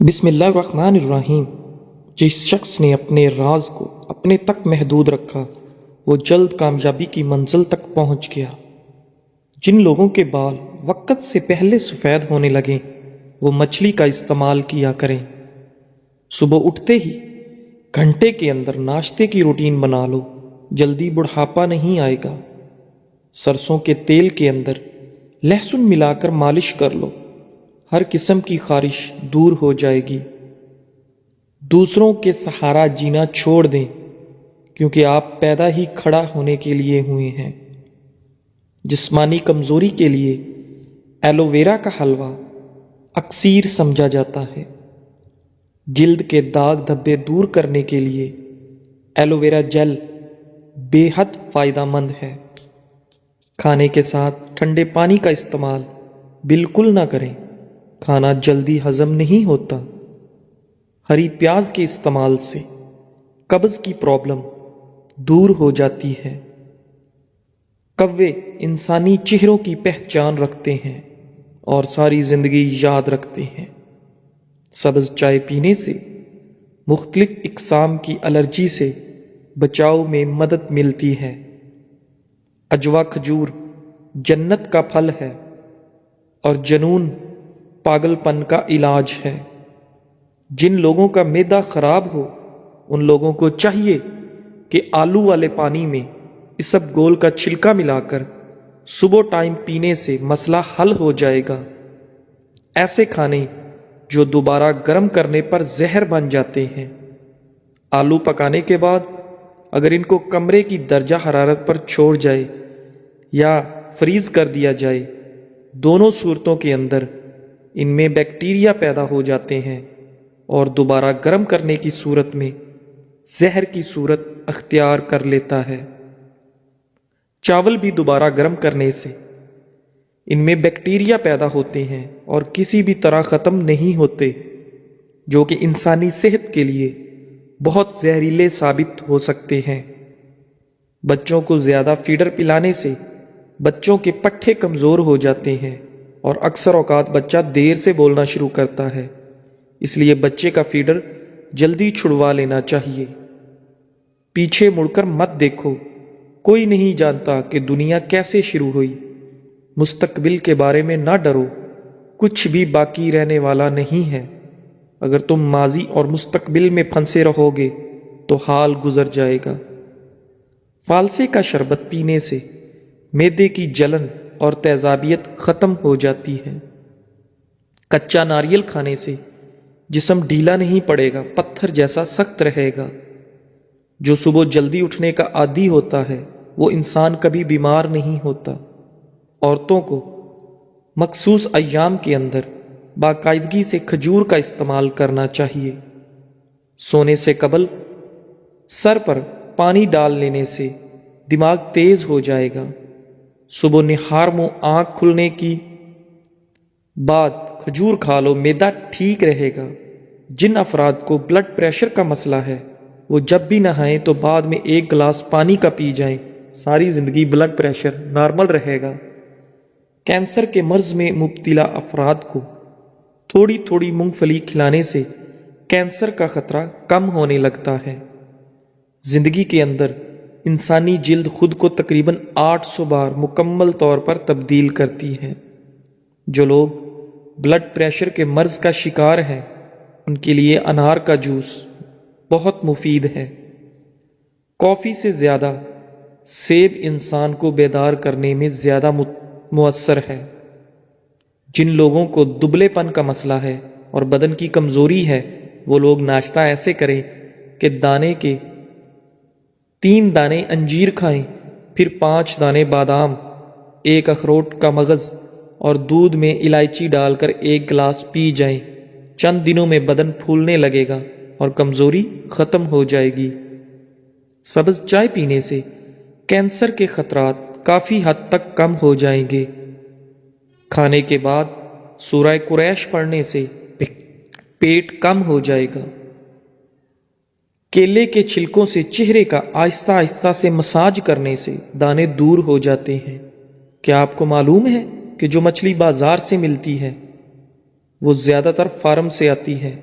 بسم اللہ الرحمن الرحیم۔ جس شخص نے اپنے راز کو اپنے تک محدود رکھا وہ جلد کامیابی کی منزل تک پہنچ گیا۔ جن لوگوں کے بال وقت سے پہلے سفید ہونے لگیں وہ مچھلی کا استعمال کیا کریں۔ صبح اٹھتے ہی گھنٹے کے اندر ناشتے کی روٹین بنا لو، جلدی بڑھاپا نہیں آئے گا۔ سرسوں کے تیل کے اندر لہسن ملا کر مالش کر لو، ہر قسم کی خارش دور ہو جائے گی۔ دوسروں کے سہارا جینا چھوڑ دیں، کیونکہ آپ پیدا ہی کھڑا ہونے کے لیے ہوئے ہیں۔ جسمانی کمزوری کے لیے ایلو ویرا کا حلوہ اکسیر سمجھا جاتا ہے۔ جلد کے داغ دھبے دور کرنے کے لیے ایلو ویرا جیل بے حد فائدہ مند ہے۔ کھانے کے ساتھ ٹھنڈے پانی کا استعمال بالکل نہ کریں، کھانا جلدی ہضم نہیں ہوتا۔ ہری پیاز کے استعمال سے قبض کی پرابلم دور ہو جاتی ہے۔ کوے انسانی چہروں کی پہچان رکھتے ہیں اور ساری زندگی یاد رکھتے ہیں۔ سبز چائے پینے سے مختلف اقسام کی الرجی سے بچاؤ میں مدد ملتی ہے۔ اجوا کھجور جنت کا پھل ہے اور جنون پاگل پن کا علاج ہے۔ جن لوگوں کا معدہ خراب ہو ان لوگوں کو چاہیے کہ آلو والے پانی میں اسب گول کا چھلکا ملا کر صبح ٹائم پینے سے مسئلہ حل ہو جائے گا۔ ایسے کھانے جو دوبارہ گرم کرنے پر زہر بن جاتے ہیں۔ آلو پکانے کے بعد اگر ان کو کمرے کی درجہ حرارت پر چھوڑ جائے یا فریز کر دیا جائے، دونوں صورتوں کے اندر ان میں بیکٹیریا پیدا ہو جاتے ہیں اور دوبارہ گرم کرنے کی صورت میں زہر کی صورت اختیار کر لیتا ہے۔ چاول بھی دوبارہ گرم کرنے سے ان میں بیکٹیریا پیدا ہوتے ہیں اور کسی بھی طرح ختم نہیں ہوتے، جو کہ انسانی صحت کے لیے بہت زہریلے ثابت ہو سکتے ہیں۔ بچوں کو زیادہ فیڈر پلانے سے بچوں کے پٹھے کمزور ہو جاتے ہیں اور اکثر اوقات بچہ دیر سے بولنا شروع کرتا ہے، اس لیے بچے کا فیڈر جلدی چھڑوا لینا چاہیے۔ پیچھے مڑ کر مت دیکھو، کوئی نہیں جانتا کہ دنیا کیسے شروع ہوئی۔ مستقبل کے بارے میں نہ ڈرو، کچھ بھی باقی رہنے والا نہیں ہے۔ اگر تم ماضی اور مستقبل میں پھنسے رہو گے تو حال گزر جائے گا۔ فالسے کا شربت پینے سے معدے کی جلن اور تیزابیت ختم ہو جاتی ہے۔ کچا ناریل کھانے سے جسم ڈھیلا نہیں پڑے گا، پتھر جیسا سخت رہے گا۔ جو صبح جلدی اٹھنے کا عادی ہوتا ہے وہ انسان کبھی بیمار نہیں ہوتا۔ عورتوں کو مخصوص ایام کے اندر باقاعدگی سے کھجور کا استعمال کرنا چاہیے۔ سونے سے قبل سر پر پانی ڈال لینے سے دماغ تیز ہو جائے گا۔ صبح نہار منہ آنکھ کھلنے کی بعد کھجور کھا لو، معدہ ٹھیک رہے گا۔ جن افراد کو بلڈ پریشر کا مسئلہ ہے وہ جب بھی نہائیں تو بعد میں 1 گلاس پانی کا پی جائیں، ساری زندگی بلڈ پریشر نارمل رہے گا۔ کینسر کے مرض میں مبتلا افراد کو تھوڑی تھوڑی مونگ پھلی کھلانے سے کینسر کا خطرہ کم ہونے لگتا ہے۔ زندگی کے اندر انسانی جلد خود کو تقریباً 800 بار مکمل طور پر تبدیل کرتی ہے۔ جو لوگ بلڈ پریشر کے مرض کا شکار ہیں ان کے لیے انار کا جوس بہت مفید ہے۔ کافی سے زیادہ سیب انسان کو بیدار کرنے میں زیادہ مؤثر ہے۔ جن لوگوں کو دبلے پن کا مسئلہ ہے اور بدن کی کمزوری ہے وہ لوگ ناشتہ ایسے کریں کہ دانے کے 3 دانے انجیر کھائیں، پھر 5 دانے بادام، 1 اخروٹ کا مغز اور دودھ میں الائچی ڈال کر 1 گلاس پی جائیں۔ چند دنوں میں بدن پھولنے لگے گا اور کمزوری ختم ہو جائے گی۔ سبز چائے پینے سے کینسر کے خطرات کافی حد تک کم ہو جائیں گے۔ کھانے کے بعد سورہ قریش پڑھنے سے پیٹ کم ہو جائے گا۔ کیلے کے چھلکوں سے چہرے کا آہستہ آہستہ سے مساج کرنے سے دانے دور ہو جاتے ہیں۔ کیا آپ کو معلوم ہے کہ جو مچھلی بازار سے ملتی ہے وہ زیادہ تر فارم سے آتی ہے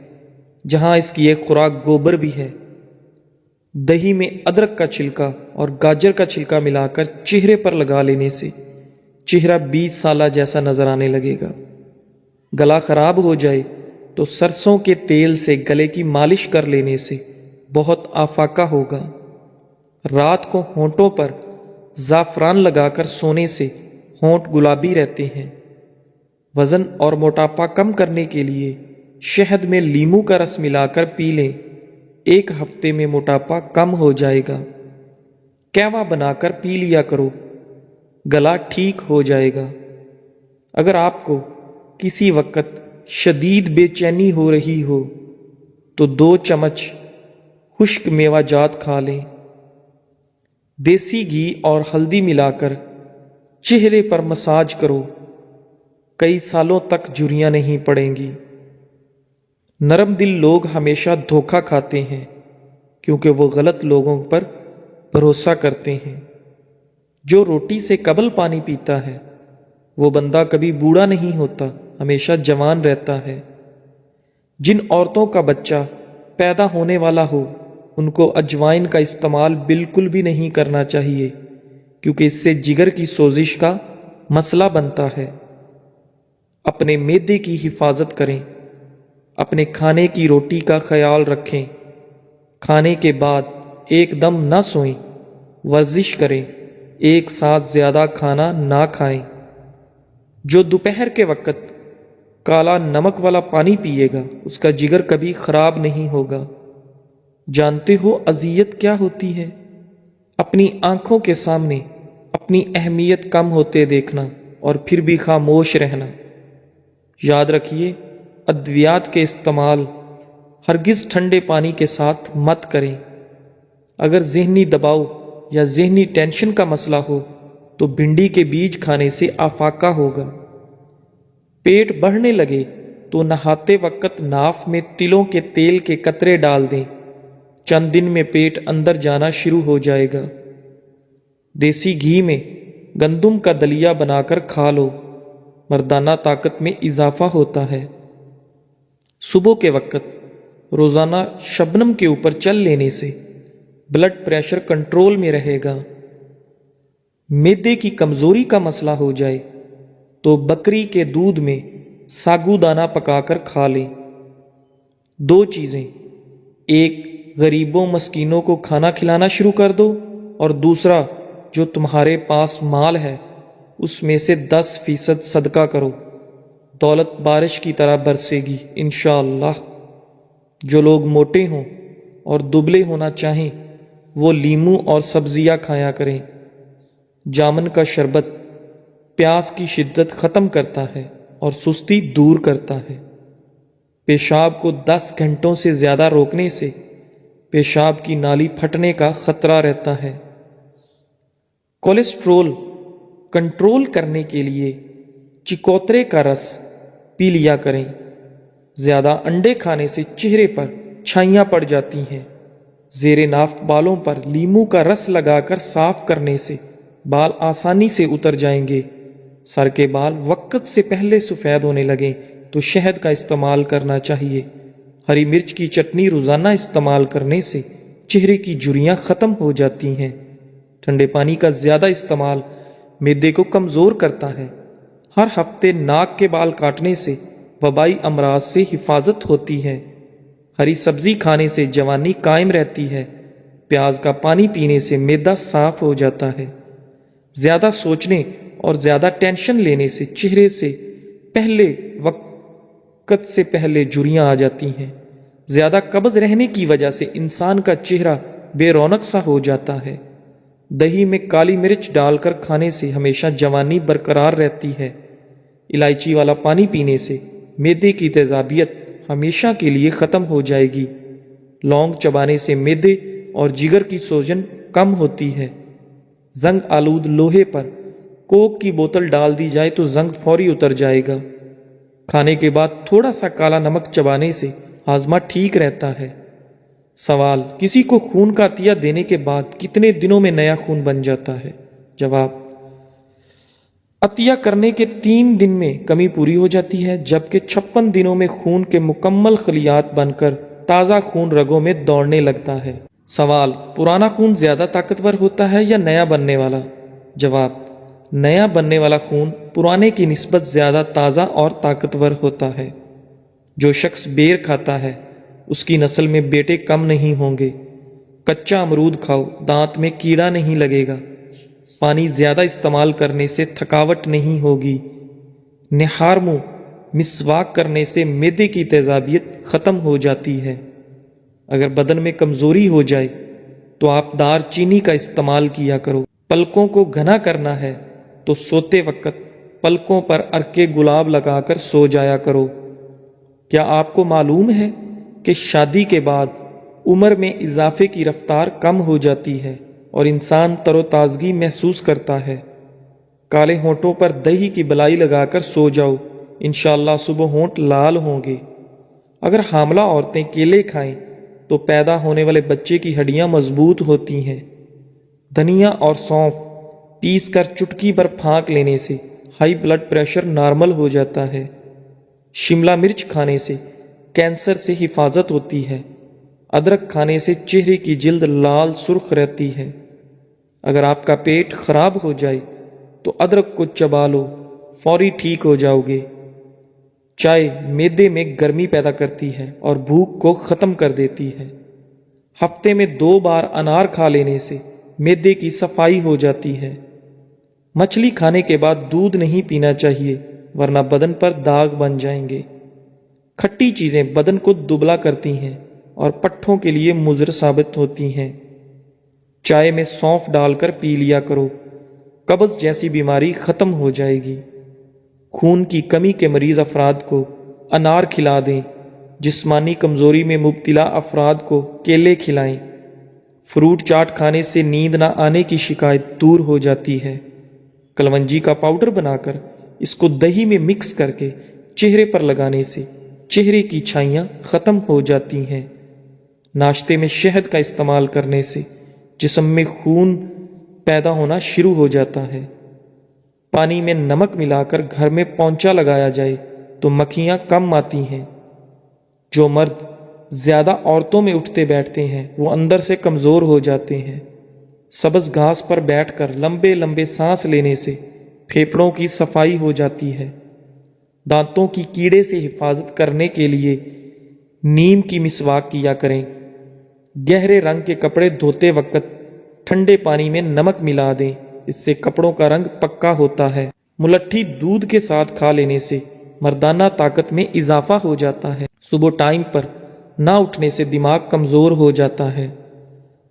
جہاں اس کی ایک خوراک گوبر بھی ہے۔ دہی میں ادرک کا چھلکا اور گاجر کا چھلکا ملا کر چہرے پر لگا لینے سے چہرہ 20 سالہ جیسا نظر آنے لگے گا۔ گلا خراب ہو جائے تو سرسوں کے تیل سے گلے کی مالش کر لینے سے بہت آفاقہ ہوگا۔ رات کو ہونٹوں پر زعفران لگا کر سونے سے ہونٹ گلابی رہتے ہیں۔ وزن اور موٹاپا کم کرنے کے لیے شہد میں لیموں کا رس ملا کر پی لیں، 1 ہفتے میں موٹاپا کم ہو جائے گا۔ قہوہ بنا کر پی لیا کرو، گلا ٹھیک ہو جائے گا۔ اگر آپ کو کسی وقت شدید بے چینی ہو رہی ہو تو 2 چمچ خشک میوہ جات کھا لیں۔ دیسی گھی اور ہلدی ملا کر چہرے پر مساج کرو، کئی سالوں تک جھریاں نہیں پڑیں گی۔ نرم دل لوگ ہمیشہ دھوکہ کھاتے ہیں کیونکہ وہ غلط لوگوں پر بھروسہ کرتے ہیں۔ جو روٹی سے قبل پانی پیتا ہے وہ بندہ کبھی بوڑھا نہیں ہوتا، ہمیشہ جوان رہتا ہے۔ جن عورتوں کا بچہ پیدا ہونے والا ہو ان کو اجوائن کا استعمال بالکل بھی نہیں کرنا چاہیے کیونکہ اس سے جگر کی سوزش کا مسئلہ بنتا ہے۔ اپنے معدے کی حفاظت کریں، اپنے کھانے کی روٹی کا خیال رکھیں، کھانے کے بعد ایک دم نہ سوئیں، ورزش کریں، ایک ساتھ زیادہ کھانا نہ کھائیں۔ جو دوپہر کے وقت کالا نمک والا پانی پیے گا اس کا جگر کبھی خراب نہیں ہوگا۔ جانتے ہو اذیت کیا ہوتی ہے؟ اپنی آنکھوں کے سامنے اپنی اہمیت کم ہوتے دیکھنا اور پھر بھی خاموش رہنا۔ یاد رکھیے، ادویات کے استعمال ہرگز ٹھنڈے پانی کے ساتھ مت کریں۔ اگر ذہنی دباؤ یا ذہنی ٹینشن کا مسئلہ ہو تو بھنڈی کے بیج کھانے سے آفاقہ ہوگا۔ پیٹ بڑھنے لگے تو نہاتے وقت ناف میں تلوں کے تیل کے قطرے ڈال دیں، چند دن میں پیٹ اندر جانا شروع ہو جائے گا۔ دیسی گھی میں گندم کا دلیا بنا کر کھا لو، مردانہ طاقت میں اضافہ ہوتا ہے۔ صبح کے وقت روزانہ شبنم کے اوپر چل لینے سے بلڈ پریشر کنٹرول میں رہے گا۔ معدے کی کمزوری کا مسئلہ ہو جائے تو بکری کے دودھ میں ساگو دانہ پکا کر کھا لیں۔ 2 چیزیں، ایک غریبوں مسکینوں کو کھانا کھلانا شروع کر دو، اور دوسرا جو تمہارے پاس مال ہے اس میں سے 10% صدقہ کرو، دولت بارش کی طرح برسے گی انشاءاللہ۔ جو لوگ موٹے ہوں اور دبلے ہونا چاہیں وہ لیموں اور سبزیاں کھایا کریں۔ جامن کا شربت پیاس کی شدت ختم کرتا ہے اور سستی دور کرتا ہے۔ پیشاب کو 10 گھنٹوں سے زیادہ روکنے سے پیشاب کی نالی پھٹنے کا خطرہ رہتا ہے۔ کولیسٹرول کنٹرول کرنے کے لیے چکوترے کا رس پی لیا کریں۔ زیادہ انڈے کھانے سے چہرے پر چھائیاں پڑ جاتی ہیں۔ زیر ناف بالوں پر لیموں کا رس لگا کر صاف کرنے سے بال آسانی سے اتر جائیں گے۔ سر کے بال وقت سے پہلے سفید ہونے لگیں تو شہد کا استعمال کرنا چاہیے۔ ہری مرچ کی چٹنی روزانہ استعمال کرنے سے چہرے کی جھریاں ختم ہو جاتی ہیں۔ ٹھنڈے پانی کا زیادہ استعمال معدے کو کمزور کرتا ہے۔ ہر ہفتے ناک کے بال کاٹنے سے وبائی امراض سے حفاظت ہوتی ہے۔ ہری سبزی کھانے سے جوانی قائم رہتی ہے۔ پیاز کا پانی پینے سے معدہ صاف ہو جاتا ہے۔ زیادہ سوچنے اور زیادہ ٹینشن لینے سے چہرے سے پہلے وقت سے پہلے جھریاں آ جاتی ہیں۔ زیادہ قبض رہنے کی وجہ سے انسان کا چہرہ بے رونق سا ہو جاتا ہے۔ دہی میں کالی مرچ ڈال کر کھانے سے ہمیشہ جوانی برقرار رہتی ہے۔ الائچی والا پانی پینے سے معدے کی تیزابیت ہمیشہ کے لیے ختم ہو جائے گی۔ لونگ چبانے سے معدے اور جگر کی سوجن کم ہوتی ہے۔ زنگ آلود لوہے پر کوک کی بوتل ڈال دی جائے تو زنگ فوری اتر جائے گا۔ کھانے کے بعد تھوڑا سا کالا نمک چبانے سے ہاضمہ ٹھیک رہتا ہے۔ سوال: کسی کو خون کا عطیہ دینے کے بعد کتنے دنوں میں نیا خون بن جاتا ہے؟ جواب: عطیہ کرنے کے 3 دن میں کمی پوری ہو جاتی ہے، جبکہ 56 دنوں میں خون کے مکمل خلیات بن کر تازہ خون رگوں میں دوڑنے لگتا ہے۔ سوال: پرانا خون زیادہ طاقتور ہوتا ہے یا نیا بننے والا؟ جواب: نیا بننے والا خون پرانے کی نسبت زیادہ تازہ اور طاقتور ہوتا ہے۔ جو شخص بیر کھاتا ہے اس کی نسل میں بیٹے کم نہیں ہوں گے۔ کچا امرود کھاؤ، دانت میں کیڑا نہیں لگے گا۔ پانی زیادہ استعمال کرنے سے تھکاوٹ نہیں ہوگی۔ نہار منہ مسواک کرنے سے معدے کی تیزابیت ختم ہو جاتی ہے۔ اگر بدن میں کمزوری ہو جائے تو آپ دار چینی کا استعمال کیا کرو۔ پلکوں کو گھنا کرنا ہے تو سوتے وقت پلکوں پر عرق گلاب لگا کر سو جایا کرو۔ کیا آپ کو معلوم ہے کہ شادی کے بعد عمر میں اضافے کی رفتار کم ہو جاتی ہے اور انسان تر و تازگی محسوس کرتا ہے؟ کالے ہونٹوں پر دہی کی بلائی لگا کر سو جاؤ، انشاءاللہ صبح ہونٹ لال ہوں گے۔ اگر حاملہ عورتیں کیلے کھائیں تو پیدا ہونے والے بچے کی ہڈیاں مضبوط ہوتی ہیں۔ دھنیا اور سونف پیس کر چٹکی بھر پھانک لینے سے ہائی بلڈ پریشر نارمل ہو جاتا ہے۔ شملہ مرچ کھانے سے کینسر سے حفاظت ہوتی ہے۔ ادرک کھانے سے چہرے کی جلد لال سرخ رہتی ہے۔ اگر آپ کا پیٹ خراب ہو جائے تو ادرک کو چبا لو، فوری ٹھیک ہو جاؤ گے۔ چائے معدے میں گرمی پیدا کرتی ہے اور بھوک کو ختم کر دیتی ہے۔ ہفتے میں 2 بار انار کھا لینے سے معدے کی صفائی ہو جاتی ہے۔ مچھلی کھانے کے بعد دودھ نہیں پینا چاہیے ورنہ بدن پر داغ بن جائیں گے۔ کھٹی چیزیں بدن کو دبلا کرتی ہیں اور پٹھوں کے لیے مضر ثابت ہوتی ہیں۔ چائے میں سونف ڈال کر پی لیا کرو، قبض جیسی بیماری ختم ہو جائے گی۔ خون کی کمی کے مریض افراد کو انار کھلا دیں۔ جسمانی کمزوری میں مبتلا افراد کو کیلے کھلائیں۔ فروٹ چاٹ کھانے سے نیند نہ آنے کی شکایت دور ہو جاتی ہے۔ کلونجی کا پاؤڈر بنا کر اس کو دہی میں مکس کر کے چہرے پر لگانے سے چہرے کی چھائیاں ختم ہو جاتی ہیں۔ ناشتے میں شہد کا استعمال کرنے سے جسم میں خون پیدا ہونا شروع ہو جاتا ہے۔ پانی میں نمک ملا کر گھر میں پونچا لگایا جائے تو مکھیاں کم آتی ہیں۔ جو مرد زیادہ عورتوں میں اٹھتے بیٹھتے ہیں وہ اندر سے کمزور ہو جاتے ہیں۔ سبز گھاس پر بیٹھ کر لمبے لمبے سانس لینے سے پھیپھڑوں کی صفائی ہو جاتی ہے۔ دانتوں کی کیڑے سے حفاظت کرنے کے لیے نیم کی مسواک کیا کریں۔ گہرے رنگ کے کپڑے دھوتے وقت ٹھنڈے پانی میں نمک ملا دیں، اس سے کپڑوں کا رنگ پکا ہوتا ہے۔ ملٹھی دودھ کے ساتھ کھا لینے سے مردانہ طاقت میں اضافہ ہو جاتا ہے۔ صبح ٹائم پر نہ اٹھنے سے دماغ کمزور ہو جاتا ہے۔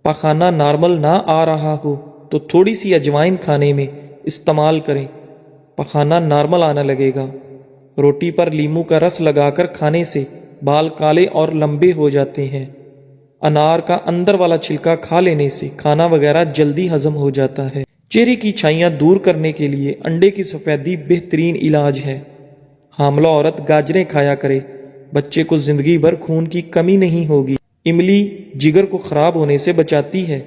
پاخانہ نارمل نہ آ رہا ہو تو تھوڑی سی اجوائن کھانے میں استعمال کریں، پاخانہ نارمل آنے لگے گا۔ روٹی پر لیموں کا رس لگا کر کھانے سے بال کالے اور لمبے ہو جاتے ہیں۔ انار کا اندر والا چھلکا کھا لینے سے کھانا وغیرہ جلدی ہضم ہو جاتا ہے۔ چہرے کی چھائیاں دور کرنے کے لیے انڈے کی سفیدی بہترین علاج ہے۔ حاملہ عورت گاجریں کھایا کرے، بچے کو زندگی بھر خون کی کمی نہیں ہوگی۔ املی جگر کو خراب ہونے سے بچاتی ہے۔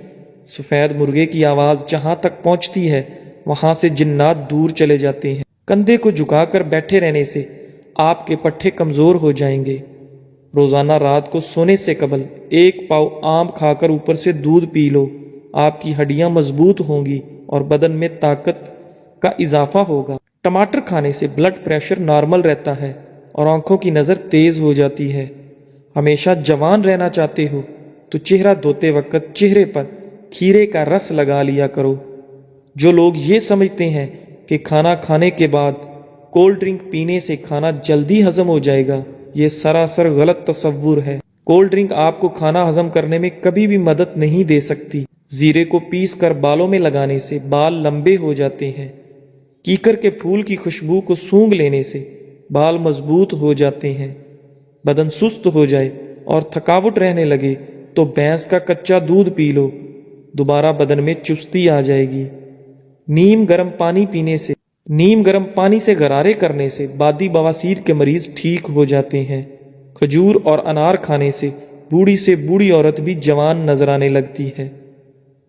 سفید مرغے کی آواز جہاں تک پہنچتی ہے وہاں سے جنات دور چلے جاتے ہیں۔ کندھے کو جھکا کر بیٹھے رہنے سے آپ کے پٹھے کمزور ہو جائیں گے۔ روزانہ رات کو سونے سے قبل 1 پاؤ آم کھا کر اوپر سے دودھ پی لو، آپ کی ہڈیاں مضبوط ہوں گی اور بدن میں طاقت کا اضافہ ہوگا۔ ٹماٹر کھانے سے بلڈ پریشر نارمل رہتا ہے اور آنکھوں کی نظر تیز ہو جاتی ہے۔ ہمیشہ جوان رہنا چاہتے ہو تو چہرہ دھوتے وقت چہرے پر کھیرے کا رس لگا لیا کرو۔ جو لوگ یہ سمجھتے ہیں کہ کھانا کھانے کے بعد کولڈ ڈرنک پینے سے کھانا جلدی ہضم ہو جائے گا، یہ سراسر غلط تصور ہے۔ کولڈ ڈرنک آپ کو کھانا ہضم کرنے میں کبھی بھی مدد نہیں دے سکتی۔ زیرے کو پیس کر بالوں میں لگانے سے بال لمبے ہو جاتے ہیں۔ کیکر کے پھول کی خوشبو کو سونگھ لینے سے بال مضبوط ہو جاتے ہیں۔ بدن سست ہو جائے اور تھکاوٹ رہنے لگے تو بھینس کا کچا دودھ پی لو، دوبارہ بدن میں چستی آ جائے گی۔ نیم گرم پانی سے غرارے کرنے سے بادی بواسیر کے مریض ٹھیک ہو جاتے ہیں۔ کھجور اور انار کھانے سے بوڑھی عورت بھی جوان نظر آنے لگتی ہے۔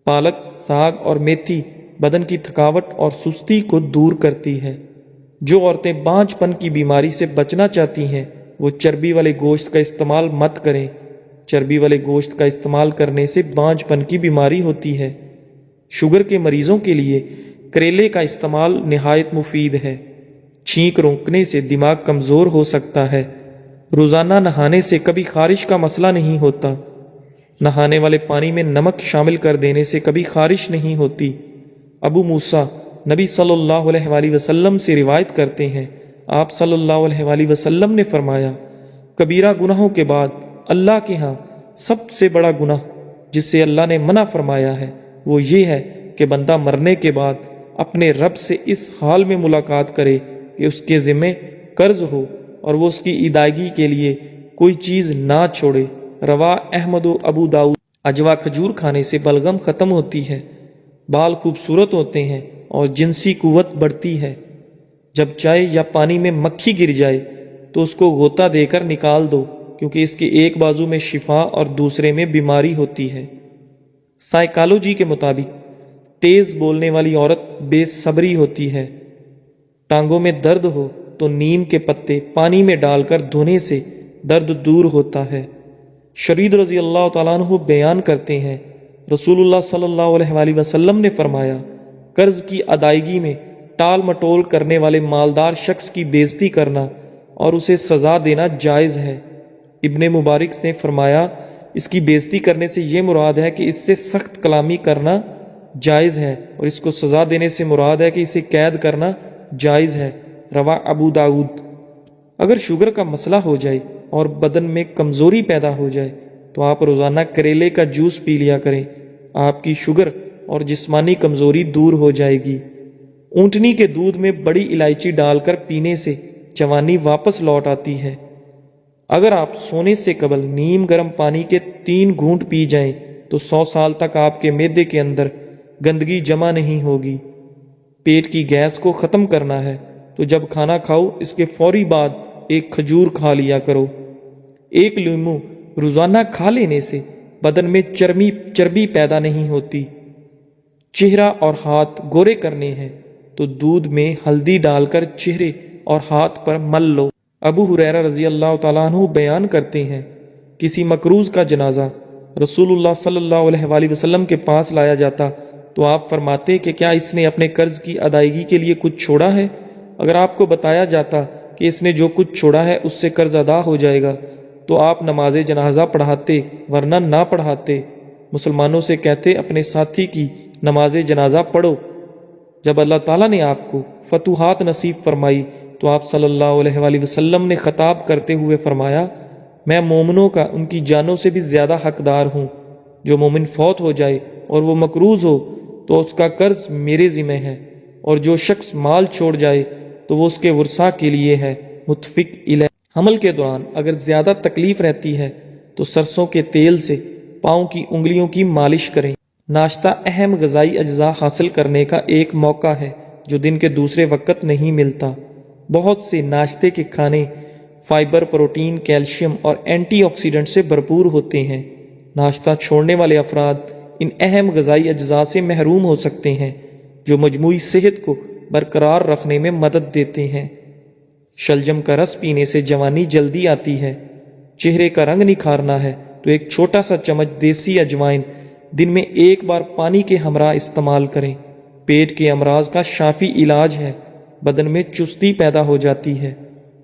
پالک، ساگ اور میتھی بدن کی تھکاوٹ اور سستی کو دور کرتی ہے۔ جو عورتیں بانجھ پن کی بیماری سے بچنا چاہتی ہیں وہ چربی والے گوشت کا استعمال مت کریں، چربی والے گوشت کا استعمال کرنے سے بانجھ پن کی بیماری ہوتی ہے۔ شوگر کے مریضوں کے لیے کریلے کا استعمال نہایت مفید ہے۔ چھینک روکنے سے دماغ کمزور ہو سکتا ہے۔ روزانہ نہانے سے کبھی خارش کا مسئلہ نہیں ہوتا۔ نہانے والے پانی میں نمک شامل کر دینے سے کبھی خارش نہیں ہوتی۔ ابو موسیٰ نبی صلی اللہ علیہ وآلہ وسلم سے روایت کرتے ہیں، آپ صلی اللہ علیہ وآلہ وسلم نے فرمایا، کبیرہ گناہوں کے بعد اللہ کے ہاں سب سے بڑا گناہ جس سے اللہ نے منع فرمایا ہے وہ یہ ہے کہ بندہ مرنے کے بعد اپنے رب سے اس حال میں ملاقات کرے کہ اس کے ذمے قرض ہو اور وہ اس کی ادائیگی کے لیے کوئی چیز نہ چھوڑے۔ رواہ احمد و ابو داؤد۔ اجوا کھجور کھانے سے بلغم ختم ہوتی ہے، بال خوبصورت ہوتے ہیں اور جنسی قوت بڑھتی ہے۔ جب چائے یا پانی میں مکھی گر جائے تو اس کو غوطہ دے کر نکال دو، کیونکہ اس کے ایک بازو میں شفا اور دوسرے میں بیماری ہوتی ہے۔ سائیکالوجی کے مطابق تیز بولنے والی عورت بے صبری ہوتی ہے۔ ٹانگوں میں درد ہو تو نیم کے پتے پانی میں ڈال کر دھونے سے درد دور ہوتا ہے۔ شرید رضی اللہ تعالیٰ عنہ بیان کرتے ہیں، رسول اللہ صلی اللہ علیہ وآلہ وسلم نے فرمایا، قرض کی ادائیگی میں ٹال مٹول کرنے والے مالدار شخص کی بے عزتی کرنا اور اسے سزا دینا جائز ہے۔ ابن مبارک نے فرمایا، اس کی بے عزتی کرنے سے یہ مراد ہے کہ اس سے سخت کلامی کرنا جائز ہے، اور اس کو سزا دینے سے مراد ہے کہ اسے قید کرنا جائز ہے۔ رواہ ابو داؤد۔ اگر شوگر کا مسئلہ ہو جائے اور بدن میں کمزوری پیدا ہو جائے تو آپ روزانہ کریلے کا جوس پی لیا کریں، آپ کی شوگر اور جسمانی کمزوری دور ہو جائے گی۔ اونٹنی کے دودھ میں بڑی الائچی ڈال کر پینے سے جوانی واپس لوٹ آتی ہے۔ اگر آپ سونے سے قبل نیم گرم پانی کے 3 گھونٹ پی جائیں تو 100 سال تک آپ کے معدے کے اندر گندگی جمع نہیں ہوگی۔ پیٹ کی گیس کو ختم کرنا ہے تو جب کھانا کھاؤ اس کے فوری بعد ایک کھجور کھا لیا کرو۔ ایک لیمو روزانہ کھا لینے سے بدن میں چربی پیدا نہیں ہوتی۔ چہرہ اور ہاتھ گورے کرنے ہیں تو دودھ میں ہلدی ڈال کر چہرے اور ہاتھ پر مل لو۔ ابو ہریرہ رضی اللہ تعالیٰ عنہ بیان کرتے ہیں، کسی مقروض کا جنازہ رسول اللہ صلی اللہ علیہ وآلہ وسلم کے پاس لایا جاتا تو آپ فرماتے کہ کیا اس نے اپنے قرض کی ادائیگی کے لیے کچھ چھوڑا ہے؟ اگر آپ کو بتایا جاتا کہ اس نے جو کچھ چھوڑا ہے اس سے قرض ادا ہو جائے گا تو آپ نماز جنازہ پڑھاتے، ورنہ نہ پڑھاتے۔ مسلمانوں سے کہتے اپنے ساتھی کی نماز جنازہ پڑھو۔ جب اللہ تعالیٰ نے آپ کو فتوحات نصیب فرمائی تو آپ صلی اللہ علیہ وآلہ وسلم نے خطاب کرتے ہوئے فرمایا، میں مومنوں کا ان کی جانوں سے بھی زیادہ حقدار ہوں۔ جو مومن فوت ہو جائے اور وہ مقروض ہو تو اس کا قرض میرے ذمہ ہے، اور جو شخص مال چھوڑ جائے تو وہ اس کے ورثاء کے لیے ہے۔ متفق علیہ۔ حمل کے دوران اگر زیادہ تکلیف رہتی ہے تو سرسوں کے تیل سے پاؤں کی انگلیوں کی مالش کریں۔ ناشتہ اہم غذائی اجزاء حاصل کرنے کا ایک موقع ہے جو دن کے دوسرے وقت نہیں ملتا۔ بہت سے ناشتے کے کھانے فائبر، پروٹین، کیلشیم اور اینٹی آکسیڈنٹ سے بھرپور ہوتے ہیں۔ ناشتہ چھوڑنے والے افراد ان اہم غذائی اجزاء سے محروم ہو سکتے ہیں جو مجموعی صحت کو برقرار رکھنے میں مدد دیتے ہیں۔ شلجم کا رس پینے سے جوانی جلدی آتی ہے۔ چہرے کا رنگ نکھارنا ہے تو ایک چھوٹا سا چمچ دیسی اجوائن دن میں ایک بار پانی کے ہمراہ استعمال کریں۔ پیٹ کے امراض کا شافی علاج ہے۔ بدن میں چستی پیدا ہو جاتی ہے۔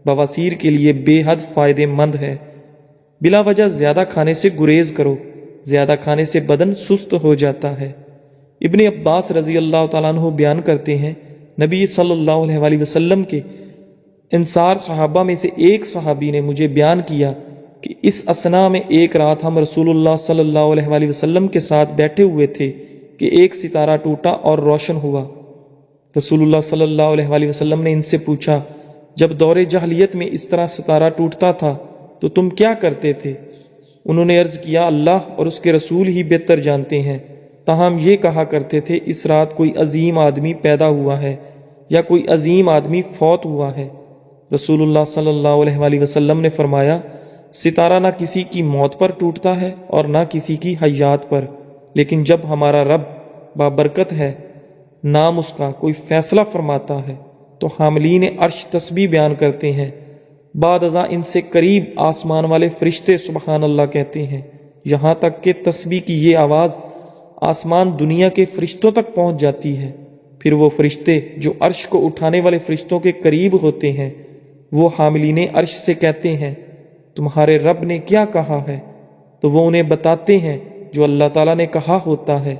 بواسیر کے لیے بے حد فائدہ مند ہے۔ بلا وجہ زیادہ کھانے سے گریز کرو، زیادہ کھانے سے بدن سست ہو جاتا ہے۔ ابن عباس رضی اللہ تعالیٰ عنہ بیان کرتے ہیں، نبی صلی اللہ علیہ وآلہ وسلم کے انصار صحابہ میں سے ایک صحابی نے مجھے بیان کیا کہ اس اثنا میں ایک رات ہم رسول اللہ صلی اللہ علیہ وآلہ وسلم کے ساتھ بیٹھے ہوئے تھے کہ ایک ستارہ ٹوٹا اور روشن ہوا۔ رسول اللہ صلی اللہ علیہ وآلہ وسلم نے ان سے پوچھا، جب دور جاہلیت میں اس طرح ستارہ ٹوٹتا تھا تو تم کیا کرتے تھے؟ انہوں نے عرض کیا، اللہ اور اس کے رسول ہی بہتر جانتے ہیں۔ تاہم یہ کہا کرتے تھے، اس رات کوئی عظیم آدمی پیدا ہوا ہے یا کوئی عظیم آدمی فوت ہوا ہے۔ رسول اللہ صلی اللہ علیہ وآلہ وسلم نے فرمایا، ستارہ نہ کسی کی موت پر ٹوٹتا ہے اور نہ کسی کی حیات پر، لیکن جب ہمارا رب بابرکت ہے نام اس کا کوئی فیصلہ فرماتا ہے تو حاملین عرش تسبیح بیان کرتے ہیں، بعد ازاں ان سے قریب آسمان والے فرشتے سبحان اللہ کہتے ہیں۔ یہاں تک کہ تسبیح کی یہ آواز آسمان دنیا کے فرشتوں تک پہنچ جاتی ہے۔ پھر وہ فرشتے جو عرش کو اٹھانے والے فرشتوں کے قریب ہوتے ہیں، وہ حاملین عرش سے کہتے ہیں تمہارے رب نے کیا کہا ہے؟ تو وہ انہیں بتاتے ہیں جو اللہ تعالیٰ نے کہا ہوتا ہے۔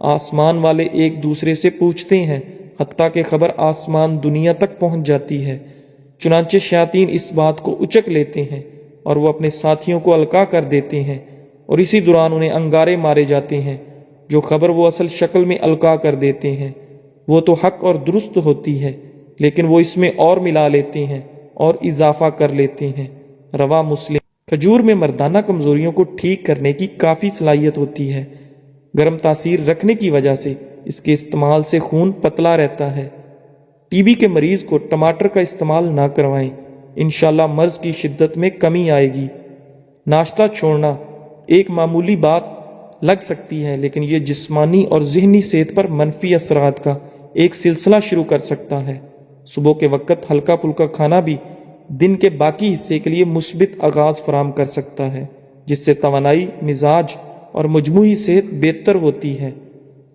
آسمان والے ایک دوسرے سے پوچھتے ہیں حتیٰ کہ خبر آسمان دنیا تک پہنچ جاتی ہے۔ چنانچہ شیاطین اس بات کو اچک لیتے ہیں اور وہ اپنے ساتھیوں کو القا کر دیتے ہیں، اور اسی دوران انہیں انگارے مارے جاتے ہیں۔ جو خبر وہ اصل شکل میں القا کر دیتے ہیں وہ تو حق اور درست ہوتی ہے، لیکن وہ اس میں اور ملا لیتے ہیں اور اضافہ کر لیتے ہیں۔ رواہ مسلم۔ کھجور میں مردانہ کمزوریوں کو ٹھیک کرنے کی کافی صلاحیت ہوتی ہے۔ گرم تاثیر رکھنے کی وجہ سے اس کے استعمال سے خون پتلا رہتا ہے۔ ٹی بی کے مریض کو ٹماٹر کا استعمال نہ کروائیں، انشاءاللہ مرض کی شدت میں کمی آئے گی۔ ناشتہ چھوڑنا ایک معمولی بات لگ سکتی ہے، لیکن یہ جسمانی اور ذہنی صحت پر منفی اثرات کا ایک سلسلہ شروع کر سکتا ہے۔ صبح کے وقت ہلکا پھلکا کھانا بھی دن کے باقی حصے کے لیے مثبت آغاز فراہم کر سکتا ہے، جس سے توانائی، مزاج اور مجموعی صحت بہتر ہوتی ہے۔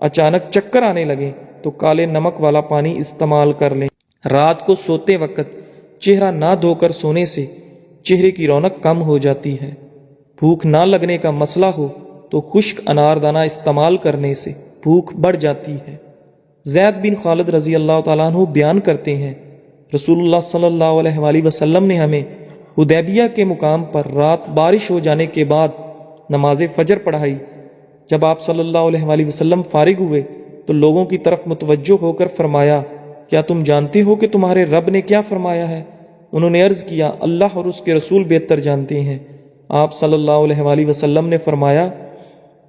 اچانک چکر آنے لگے تو کالے نمک والا پانی استعمال کر لیں۔ رات کو سوتے وقت چہرہ نہ دھو کر سونے سے چہرے کی رونق کم ہو جاتی ہے۔ بھوک نہ لگنے کا مسئلہ ہو تو خشک انار دانہ استعمال کرنے سے بھوک بڑھ جاتی ہے۔ زید بن خالد رضی اللہ تعالیٰ عنہ بیان کرتے ہیں رسول اللہ صلی اللہ علیہ وآلہ وسلم نے ہمیں حدیبیہ کے مقام پر رات بارش ہو جانے کے بعد نماز فجر پڑھائی۔ جب آپ صلی اللہ علیہ وآلہ وسلم فارغ ہوئے تو لوگوں کی طرف متوجہ ہو کر فرمایا کیا تم جانتے ہو کہ تمہارے رب نے کیا فرمایا ہے؟ انہوں نے عرض کیا اللہ اور اس کے رسول بہتر جانتے ہیں۔ آپ صلی اللہ علیہ وآلہ وسلم نے فرمایا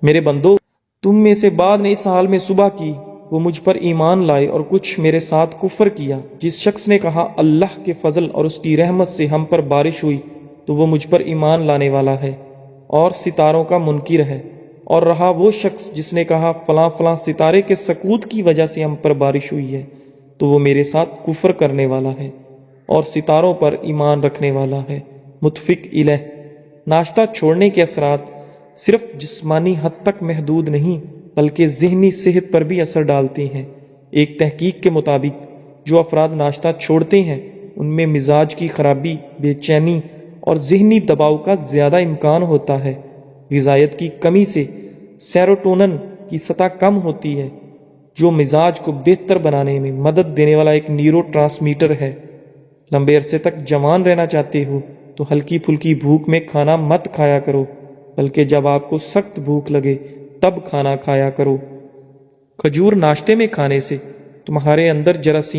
میرے بندو، تم میں سے بعد نے اس حال میں صبح کی وہ مجھ پر ایمان لائے اور کچھ میرے ساتھ کفر کیا۔ جس شخص نے کہا اللہ کے فضل اور اس کی رحمت سے ہم پر بارش ہوئی تو وہ مجھ پر ایمان لانے والا ہے اور ستاروں کا منکر ہے، اور رہا وہ شخص جس نے کہا فلاں فلاں ستارے کے سقوط کی وجہ سے ہم پر بارش ہوئی ہے تو وہ میرے ساتھ کفر کرنے والا ہے اور ستاروں پر ایمان رکھنے والا ہے۔ متفق علیہ۔ ناشتہ چھوڑنے کے اثرات صرف جسمانی حد تک محدود نہیں بلکہ ذہنی صحت پر بھی اثر ڈالتے ہیں۔ ایک تحقیق کے مطابق جو افراد ناشتہ چھوڑتے ہیں ان میں مزاج کی خرابی، بے چینی اور ذہنی دباؤ کا زیادہ امکان ہوتا ہے۔ غذائیت کی کمی سے سیروٹونن کی سطح کم ہوتی ہے جو مزاج کو بہتر بنانے میں مدد دینے والا ایک نیورو ٹرانسمیٹر ہے۔ لمبے عرصے تک جوان رہنا چاہتے ہو تو ہلکی پھلکی بھوک میں کھانا مت کھایا کرو، بلکہ جب آپ کو سخت بھوک لگے تب کھانا کھایا کرو۔ کھجور ناشتے میں کھانے سے تمہارے اندر جراثیم